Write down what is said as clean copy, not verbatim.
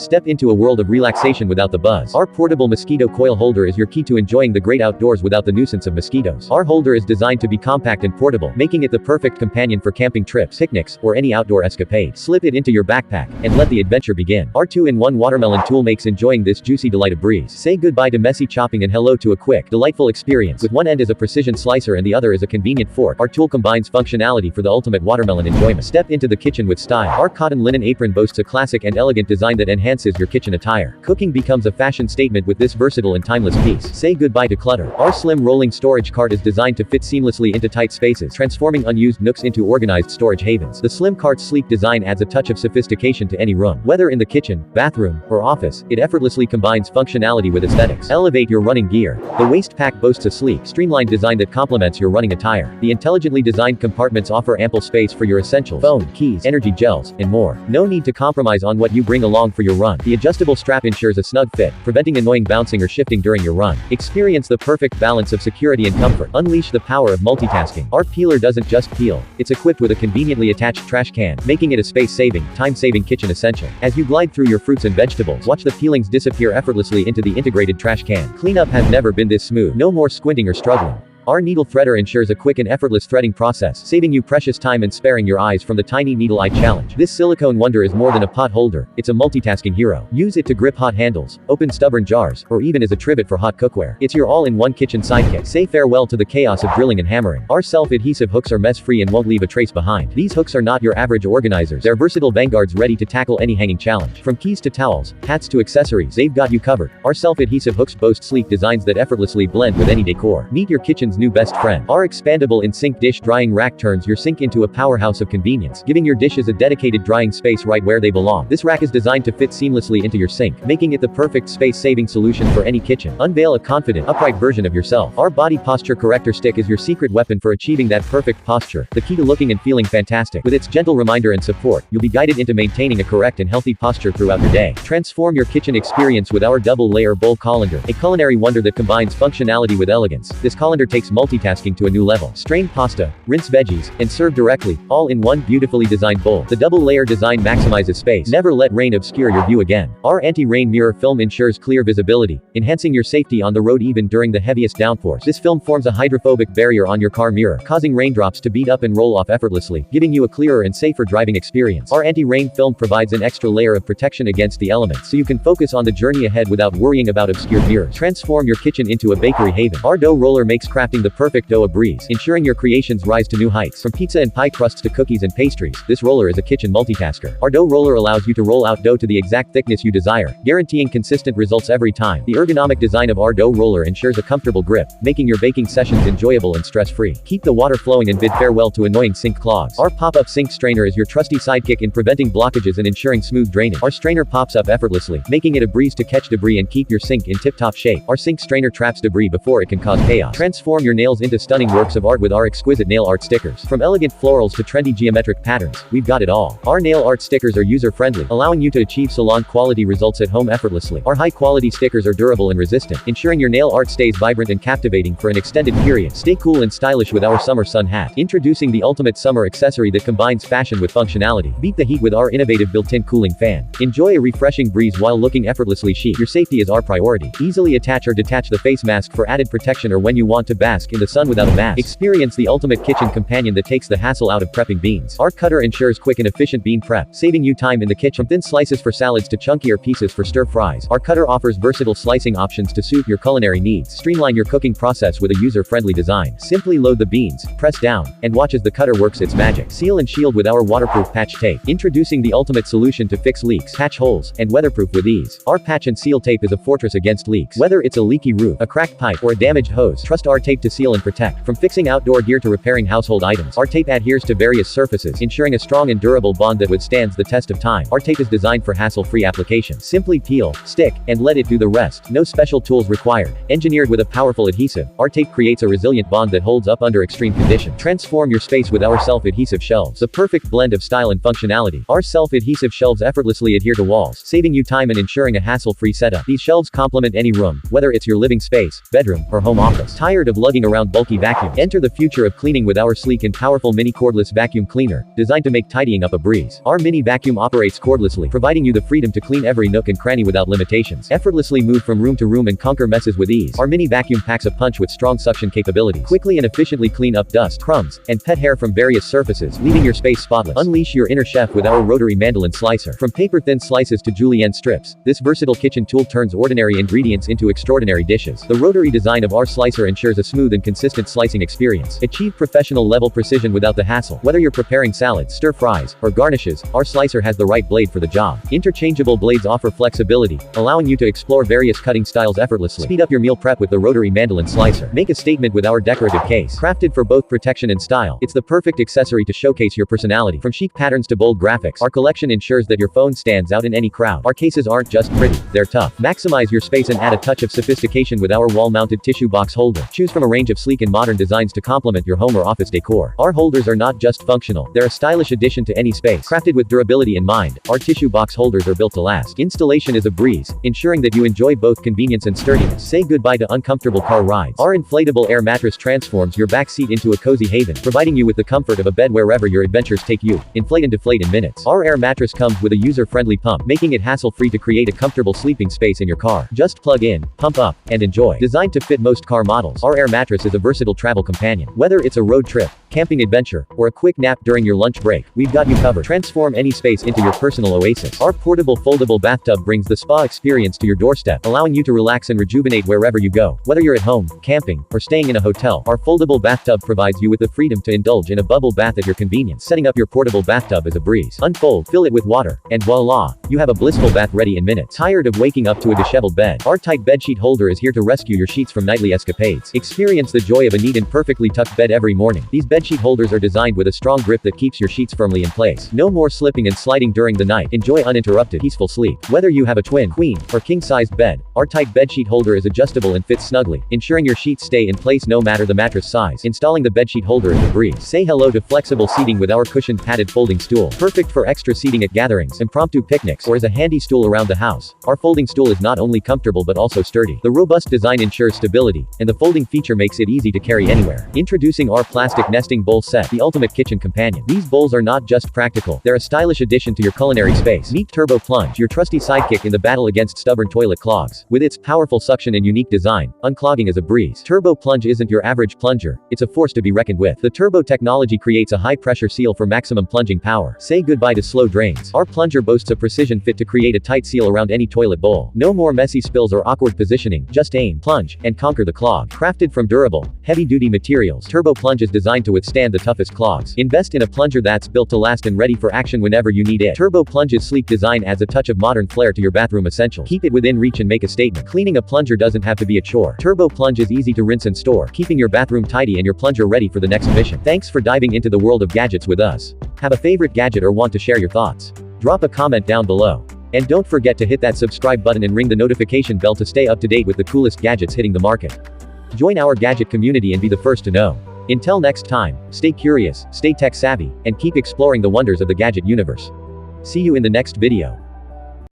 Step into a world of relaxation without the buzz. Our portable mosquito coil holder is your key to enjoying the great outdoors without the nuisance of mosquitoes. Our holder is designed to be compact and portable, making it the perfect companion for camping trips, picnics, or any outdoor escapade. Slip it into your backpack, and let the adventure begin. Our 2-in-1 watermelon tool makes enjoying this juicy delight a breeze. Say goodbye to messy chopping and hello to a quick, delightful experience. With one end as a precision slicer and the other as a convenient fork, our tool combines functionality for the ultimate watermelon enjoyment. Step into the kitchen with style. Our cotton linen apron boasts a classic and elegant design that enhances your kitchen attire. Cooking becomes a fashion statement with this versatile and timeless piece. Say goodbye to clutter. Our slim rolling storage cart is designed to fit seamlessly into tight spaces, transforming unused nooks into organized storage havens. The slim cart's sleek design adds a touch of sophistication to any room. Whether in the kitchen, bathroom, or office, it effortlessly combines functionality with aesthetics. Elevate your running gear. The waist pack boasts a sleek, streamlined design that complements your running attire. The intelligently designed compartments offer ample space for your essentials, phone, keys, energy gels, and more. No need to compromise on what you bring along for your run. The adjustable strap ensures a snug fit, preventing annoying bouncing or shifting during your run. Experience the perfect balance of security and comfort. Unleash the power of multitasking. Our peeler doesn't just peel, it's equipped with a conveniently attached trash can, making it a space-saving, time-saving kitchen essential. As you glide through your fruits and vegetables, watch the peelings disappear effortlessly into the integrated trash can. Cleanup has never been this smooth. No more squinting or struggling. Our needle threader ensures a quick and effortless threading process, saving you precious time and sparing your eyes from the tiny needle eye challenge. This silicone wonder is more than a pot holder, it's a multitasking hero. Use it to grip hot handles, open stubborn jars, or even as a trivet for hot cookware. It's your all-in-one kitchen sidekick. Say farewell to the chaos of drilling and hammering. Our self-adhesive hooks are mess-free and won't leave a trace behind. These hooks are not your average organizers. They're versatile vanguards ready to tackle any hanging challenge. From keys to towels, hats to accessories, they've got you covered. Our self-adhesive hooks boast sleek designs that effortlessly blend with any decor. Meet your kitchen's new best friend. Our expandable in-sink dish drying rack turns your sink into a powerhouse of convenience, giving your dishes a dedicated drying space right where they belong. This rack is designed to fit seamlessly into your sink, making it the perfect space-saving solution for any kitchen. Unveil a confident, upright version of yourself. Our body posture corrector stick is your secret weapon for achieving that perfect posture, the key to looking and feeling fantastic. With its gentle reminder and support, you'll be guided into maintaining a correct and healthy posture throughout your day. Transform your kitchen experience with our double-layer bowl colander, a culinary wonder that combines functionality with elegance. This colander takes multitasking to a new level. Strain pasta, rinse veggies, and serve directly, all in one beautifully designed bowl. The double-layer design maximizes space. Never let rain obscure your view again. Our anti-rain mirror film ensures clear visibility, enhancing your safety on the road even during the heaviest downpours. This film forms a hydrophobic barrier on your car mirror, causing raindrops to beat up and roll off effortlessly, giving you a clearer and safer driving experience. Our anti-rain film provides an extra layer of protection against the elements, so you can focus on the journey ahead without worrying about obscured mirrors. Transform your kitchen into a bakery haven. Our dough roller makes crafting the perfect dough a breeze, ensuring your creations rise to new heights. From pizza and pie crusts to cookies and pastries, this roller is a kitchen multitasker. Our dough roller allows you to roll out dough to the exact thickness you desire, guaranteeing consistent results every time. The ergonomic design of our dough roller ensures a comfortable grip, making your baking sessions enjoyable and stress-free. Keep the water flowing and bid farewell to annoying sink clogs. Our pop-up sink strainer is your trusty sidekick in preventing blockages and ensuring smooth drainage. Our strainer pops up effortlessly, making it a breeze to catch debris and keep your sink in tip-top shape. Our sink strainer traps debris before it can cause chaos. Transform your nails into stunning works of art with our exquisite nail art stickers. From elegant florals to trendy geometric patterns, we've got it all. Our nail art stickers are user-friendly, allowing you to achieve salon-quality results at home effortlessly. Our high-quality stickers are durable and resistant, ensuring your nail art stays vibrant and captivating for an extended period. Stay cool and stylish with our summer sun hat. Introducing the ultimate summer accessory that combines fashion with functionality. Beat the heat with our innovative built-in cooling fan. Enjoy a refreshing breeze while looking effortlessly chic. Your safety is our priority. Easily attach or detach the face mask for added protection or when you want to bask in the sun without a mask. Experience the ultimate kitchen companion that takes the hassle out of prepping beans. Our cutter ensures quick and efficient bean prep, saving you time in the kitchen. From thin slices for salads to chunkier pieces for stir fries, our cutter offers versatile slicing options to suit your culinary needs. Streamline your cooking process with a user-friendly design. Simply load the beans, press down, and watch as the cutter works its magic. Seal and shield with our waterproof patch tape. Introducing the ultimate solution to fix leaks, patch holes, and weatherproof with ease. Our patch and seal tape is a fortress against leaks. Whether it's a leaky roof, a cracked pipe, or a damaged hose, trust our tape to seal and protect. From fixing outdoor gear to repairing household items, our tape adheres to various surfaces, ensuring a strong and durable bond that withstands the test of time. Our tape is designed for hassle-free application. Simply peel, stick, and let it do the rest. No special tools required. Engineered with a powerful adhesive, our tape creates a resilient bond that holds up under extreme conditions. Transform your space with our self-adhesive shelves. The perfect blend of style and functionality. Our self-adhesive shelves effortlessly adhere to walls, saving you time and ensuring a hassle-free setup. These shelves complement any room, whether it's your living space, bedroom, or home office. Tired of lugging around bulky vacuums. Enter the future of cleaning with our sleek and powerful mini cordless vacuum cleaner, designed to make tidying up a breeze. Our mini vacuum operates cordlessly, providing you the freedom to clean every nook and cranny without limitations. Effortlessly move from room to room and conquer messes with ease. Our mini vacuum packs a punch with strong suction capabilities. Quickly and efficiently clean up dust, crumbs, and pet hair from various surfaces, leaving your space spotless. Unleash your inner chef with our rotary Mandoline slicer. From paper-thin slices to julienne strips, this versatile kitchen tool turns ordinary ingredients into extraordinary dishes. The rotary design of our slicer ensures a smooth and consistent slicing experience. Achieve professional-level precision without the hassle. Whether you're preparing salads, stir-fries, or garnishes, our slicer has the right blade for the job. Interchangeable blades offer flexibility, allowing you to explore various cutting styles effortlessly. Speed up your meal prep with the rotary Mandoline slicer. Make a statement with our decorative case. Crafted for both protection and style, it's the perfect accessory to showcase your personality. From chic patterns to bold graphics, our collection ensures that your phone stands out in any crowd. Our cases aren't just pretty, they're tough. Maximize your space and add a touch of sophistication with our wall-mounted tissue box holder. Choose from a range of sleek and modern designs to complement your home or office decor. Our holders are not just functional, they're a stylish addition to any space. Crafted with durability in mind, our tissue box holders are built to last. Installation is a breeze, ensuring that you enjoy both convenience and sturdiness. Say goodbye to uncomfortable car rides. Our inflatable air mattress transforms your backseat into a cozy haven, providing you with the comfort of a bed wherever your adventures take you. Inflate and deflate in minutes. Our air mattress comes with a user-friendly pump, making it hassle-free to create a comfortable sleeping space in your car. Just plug in, pump up, and enjoy. Designed to fit most car models, our air mattress is a versatile travel companion. Whether it's a road trip, camping adventure, or a quick nap during your lunch break, we've got you covered. Transform any space into your personal oasis. Our portable foldable bathtub brings the spa experience to your doorstep, allowing you to relax and rejuvenate wherever you go. Whether you're at home, camping, or staying in a hotel, our foldable bathtub provides you with the freedom to indulge in a bubble bath at your convenience. Setting up your portable bathtub is a breeze. Unfold, fill it with water, and voila, you have a blissful bath ready in minutes. Tired of waking up to a disheveled bed? Our tight bedsheet holder is here to rescue your sheets from nightly escapades. Experience the joy of a neat and perfectly tucked bed every morning. These bedsheet holders are designed with a strong grip that keeps your sheets firmly in place. No more slipping and sliding during the night. Enjoy uninterrupted, peaceful sleep. Whether you have a twin, queen, or king-sized bed, our tight bedsheet holder is adjustable and fits snugly, ensuring your sheets stay in place no matter the mattress size. Installing the bedsheet holder is a breeze. Say hello to flexible seating with our cushioned padded folding stool. Perfect for extra seating at gatherings, impromptu picnics, or as a handy stool around the house. Our folding stool is not only comfortable but also sturdy. The robust design ensures stability, and the folding feature makes it easy to carry anywhere. Introducing our plastic nesting bowl set, the ultimate kitchen companion. These bowls are not just practical, they're a stylish addition to your culinary space. Meet Turbo Plunge, your trusty sidekick in the battle against stubborn toilet clogs. With its powerful suction and unique design, unclogging is a breeze. Turbo Plunge isn't your average plunger, it's a force to be reckoned with. The turbo technology creates a high-pressure seal for maximum plunging power. Say goodbye to slow drains. Our plunger boasts a precision fit to create a tight seal around any toilet bowl. No more messy spills or awkward positioning, just aim, plunge, and conquer the clog. Crafted from durable, heavy-duty materials, Turbo Plunge is designed to withstand the toughest clogs. Invest in a plunger that's built to last and ready for action whenever you need it. Turbo Plunge's sleek design adds a touch of modern flair to your bathroom essentials. Keep it within reach and make a statement. Cleaning a plunger doesn't have to be a chore. Turbo Plunge is easy to rinse and store, keeping your bathroom tidy and your plunger ready for the next mission. Thanks for diving into the world of gadgets with us. Have a favorite gadget or want to share your thoughts? Drop a comment down below. And don't forget to hit that subscribe button and ring the notification bell to stay up to date with the coolest gadgets hitting the market. Join our gadget community and be the first to know. Until next time, stay curious, stay tech savvy, and keep exploring the wonders of the gadget universe. See you in the next video.